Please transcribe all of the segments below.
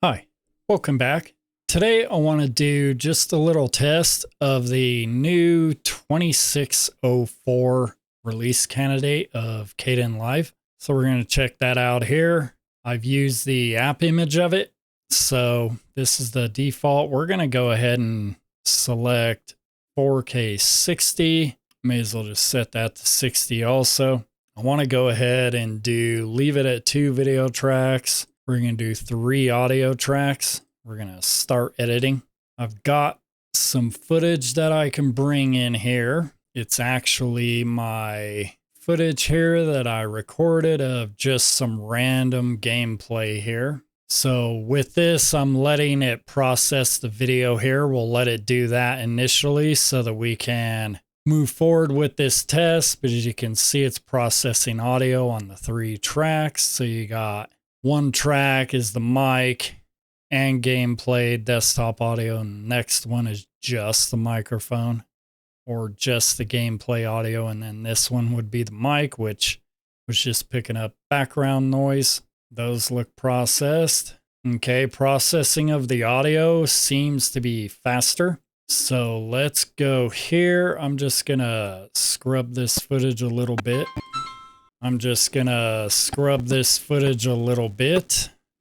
Hi, welcome back. Today I want to do just a little test of the new 2604 release candidate of Kdenlive. So we're going to check that out here. I've used the app image of it. So this is the default. We're going to go ahead and select 4K 60. May as well just set that to 60 also. I want to go ahead and leave it at 2 video tracks. We're going to do 3 audio tracks. We're going to start editing. I've got some footage that I can bring in here. It's actually my footage here that I recorded of just some random gameplay here. So with this, I'm letting it process the video here. We'll let it do that initially so that we can move forward with this test. But as you can see, it's processing audio on the 3 tracks. So you got 1 track is the mic and gameplay desktop audio, and the next one is just the microphone or just the gameplay audio, and then this one would be the mic, which was just picking up background noise. Those look processed. Okay, processing of the audio seems to be faster. So let's go here. I'm just gonna scrub this footage a little bit.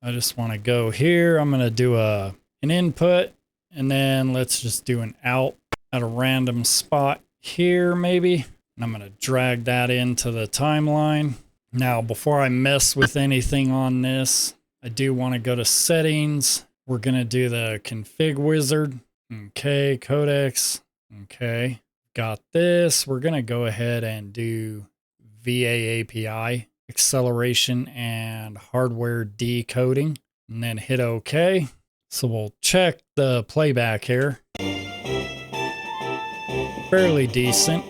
I just want to go here. I'm going to do an input, and then let's just do an out at a random spot here maybe. And I'm going to drag that into the timeline. Now, before I mess with anything on this, I do want to go to settings. We're going to do the config wizard. Okay, codecs. Okay, got this. We're going to go ahead and do VAAPI, acceleration and hardware decoding, and then hit OK. So we'll check the playback here. Fairly decent.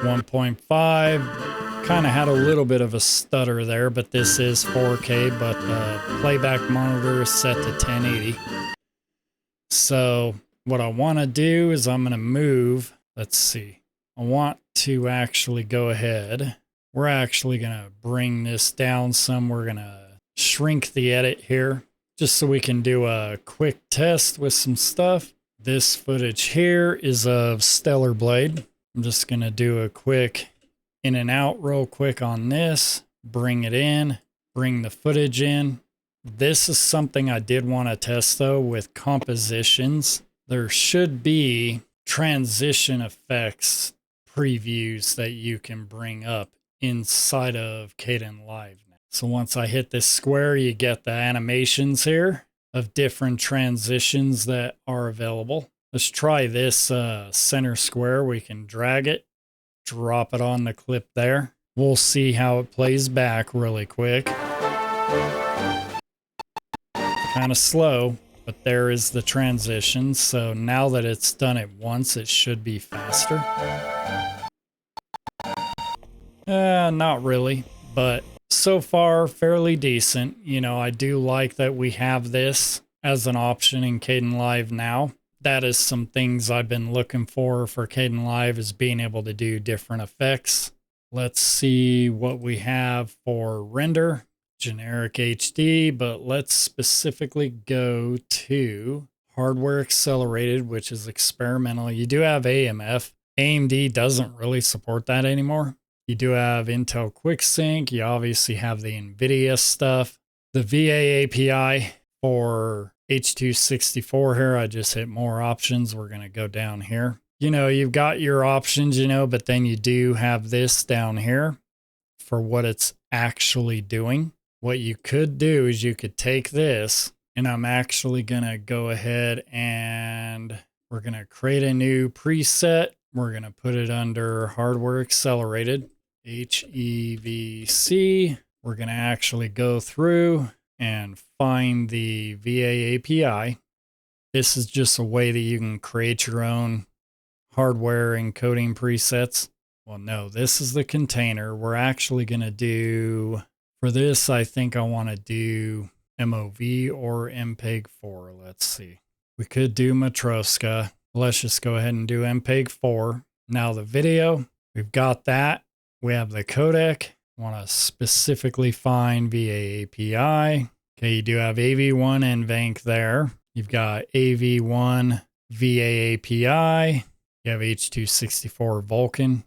1.5. Kind of had a little bit of a stutter there, but this is 4K, but the playback monitor is set to 1080. So what I want to do is I'm going to move, let's see. I want to actually go ahead. We're actually going to bring this down some. We're going to shrink the edit here just so we can do a quick test with some stuff. This footage here is of Stellar Blade. I'm just going to do a quick in and out real quick on this. Bring it in. Bring the footage in. This is something I did want to test though with compositions. There should be transition effects previews that you can bring up inside of Kdenlive. So once I hit this square, you get the animations here of different transitions that are available. Let's try this center square. We can drag it, drop it on the clip there. We'll see how it plays back really quick. Kind of slow, but there is the transition. So now that it's done it once, it should be faster. Not really, but so far fairly decent. You know, I do like that we have this as an option in Kdenlive now. That is some things I've been looking for Kdenlive, is being able to do different effects. Let's see what we have for render. Generic HD, but let's specifically go to hardware accelerated, which is experimental. You do have AMF. AMD doesn't really support that anymore. You do have Intel QuickSync. You obviously have the NVIDIA stuff. The VAAPI for H.264 here, I just hit more options. We're going to go down here. You know, you've got your options, you know, but then you do have this down here for what it's actually doing. What you could do is you could take this, and I'm actually going to go ahead and we're going to create a new preset. We're going to put it under hardware accelerated, HEVC. We're going to actually go through and find the VAAPI. This is just a way that you can create your own hardware encoding presets. Well, no, this is the container. We're actually going to do, for this, I think I want to do MOV or MPEG-4. Let's see. We could do Matroska. Let's just go ahead and do MPEG-4. Now the video, we've got that. We have the codec. Want to specifically find VAAPI. Okay, you do have AV1 and NVENC there. You've got AV1 VAAPI. You have H.264 Vulkan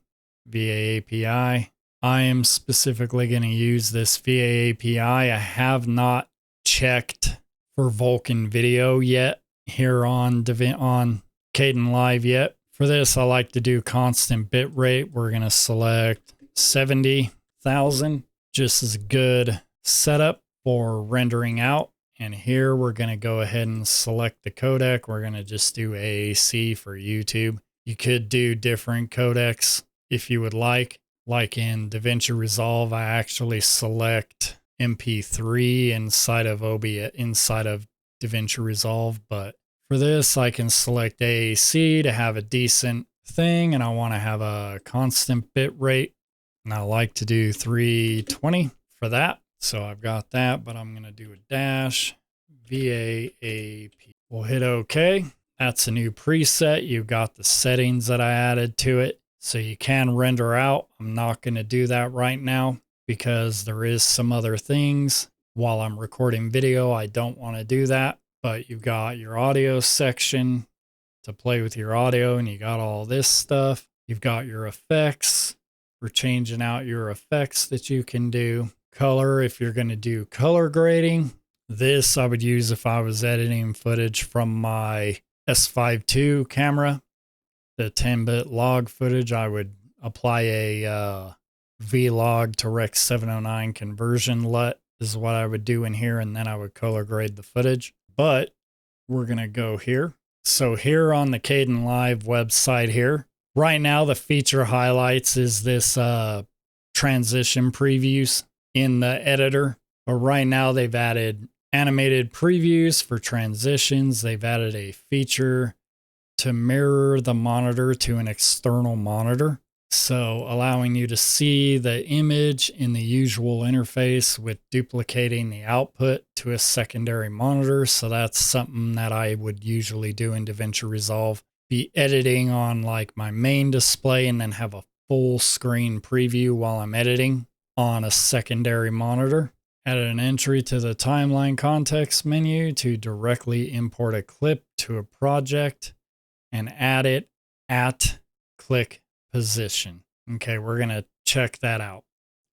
VAAPI. I am specifically going to use this VAAPI. I have not checked for Vulkan video yet here on Kdenlive yet. For this, I like to do constant bit rate. We're going to select 70,000, just as a good setup for rendering out. And here we're going to go ahead and select the codec. We're going to just do AAC for YouTube. You could do different codecs if you would like. Like in DaVinci Resolve, I actually select MP3 inside of DaVinci Resolve, but for this, I can select AAC to have a decent thing, and I want to have a constant bit rate, and I like to do 320 for that. So I've got that, but I'm going to do a dash VAAP. We'll hit OK. That's a new preset. You've got the settings that I added to it, so you can render out. I'm not going to do that right now because there is some other things. While I'm recording video, I don't want to do that. But you've got your audio section to play with your audio, and you got all this stuff. You've got your effects for changing out your effects that you can do. Color, if you're going to do color grading. This I would use if I was editing footage from my S5 II camera. The 10-bit log footage, I would apply a vlog to Rec 709 conversion LUT is what I would do in here, and then I would color grade the footage. But we're going to go here. So here on the Kdenlive website here, right now the feature highlights is this transition previews in the editor. But right now they've added animated previews for transitions. They've added a feature to mirror the monitor to an external monitor. So allowing you to see the image in the usual interface with duplicating the output to a secondary monitor. So that's something that I would usually do in DaVinci Resolve. Be editing on like my main display and then have a full screen preview while I'm editing on a secondary monitor. Added an entry to the timeline context menu to directly import a clip to a project and add it at click position. Okay, we're going to check that out.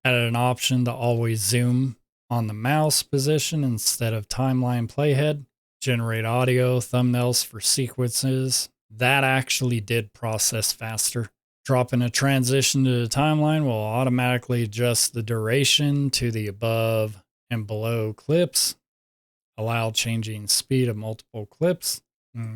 Added an option to always zoom on the mouse position instead of timeline playhead. Generate audio thumbnails for sequences. That actually did process faster. Dropping a transition to the timeline will automatically adjust the duration to the above and below clips. Allow changing speed of multiple clips.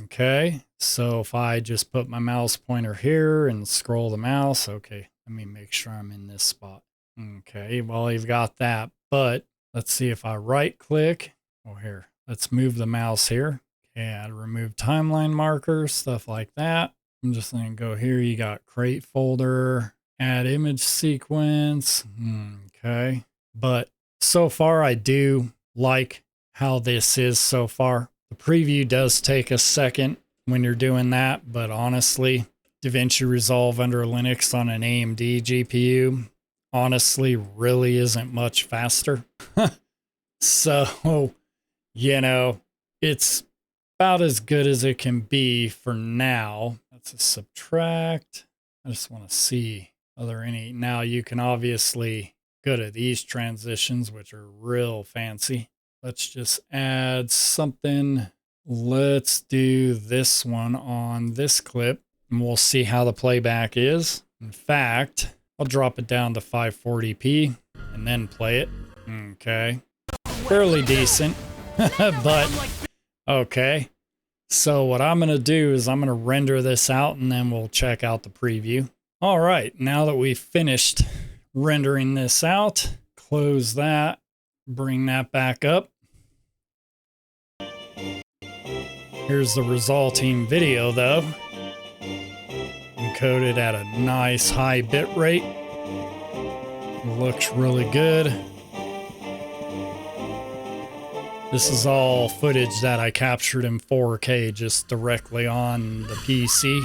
Okay, so if I just put my mouse pointer here and scroll the mouse, okay, let me make sure I'm in this spot. Okay, well, you've got that, but let's see if I right click. Oh, here, let's move the mouse here. Okay, add remove timeline markers, stuff like that. I'm just going to go here. You got crate folder, add image sequence. Okay, but so far I do like how this is so far. The preview does take a second when you're doing that, but honestly, DaVinci Resolve under Linux on an AMD GPU honestly really isn't much faster. So, you know, it's about as good as it can be for now. That's a subtract. I just want to see, are there any? Now you can obviously go to these transitions, which are real fancy. Let's just add something. Let's do this one on this clip, and we'll see how the playback is. In fact, I'll drop it down to 540p and then play it. Okay. Fairly decent, but okay. So what I'm going to do is I'm going to render this out, and then we'll check out the preview. All right. Now that we've finished rendering this out, close that, bring that back up. Here's the resulting video though. Encoded at a nice high bit rate. Looks really good. This is all footage that I captured in 4K just directly on the PC.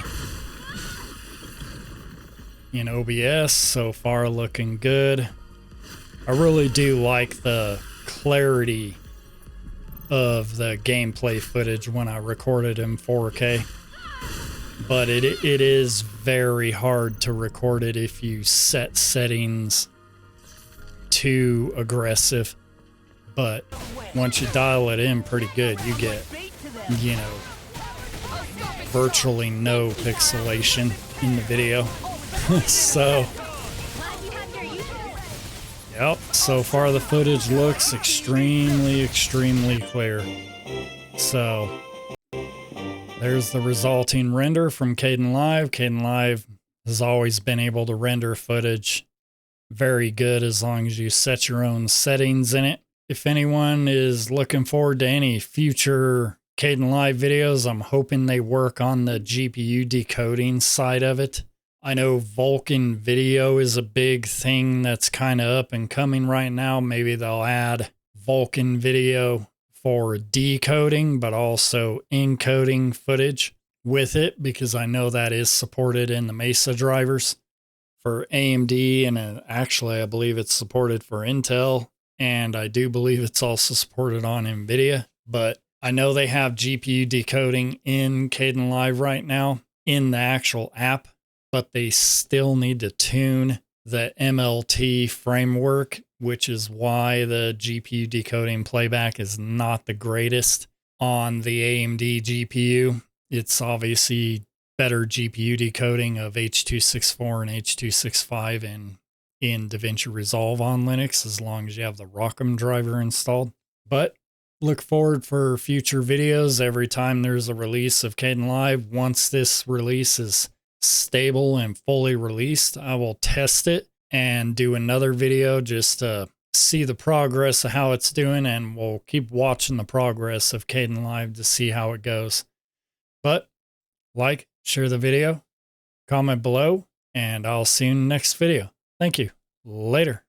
In OBS, so far looking good. I really do like the clarity of the gameplay footage when I record it in 4K. But it is very hard to record it if you set settings too aggressive. But once you dial it in pretty good, you get, you know, virtually no pixelation in the video. So, yep, so far the footage looks extremely clear. So, there's the resulting render from Kdenlive. Kdenlive has always been able to render footage very good as long as you set your own settings in it. If anyone is looking forward to any future Kdenlive videos, I'm hoping they work on the GPU decoding side of it. I know Vulkan video is a big thing that's kind of up and coming right now. Maybe they'll add Vulkan video for decoding, but also encoding footage with it, because I know that is supported in the Mesa drivers for AMD, and actually I believe it's supported for Intel, and I do believe it's also supported on NVIDIA. But I know they have GPU decoding in Kdenlive right now in the actual app, but they still need to tune the MLT framework, which is why the GPU decoding playback is not the greatest on the AMD GPU. It's obviously better GPU decoding of H.264 and H.265 in DaVinci Resolve on Linux, as long as you have the ROCm driver installed. But look forward for future videos every time there's a release of Kdenlive. Once this release is stable and fully released, I will test it and do another video just to see the progress of how it's doing, and we'll keep watching the progress of Kdenlive to see how it goes. But like, share the video, comment below, and I'll see you in the next video. Thank you. Later.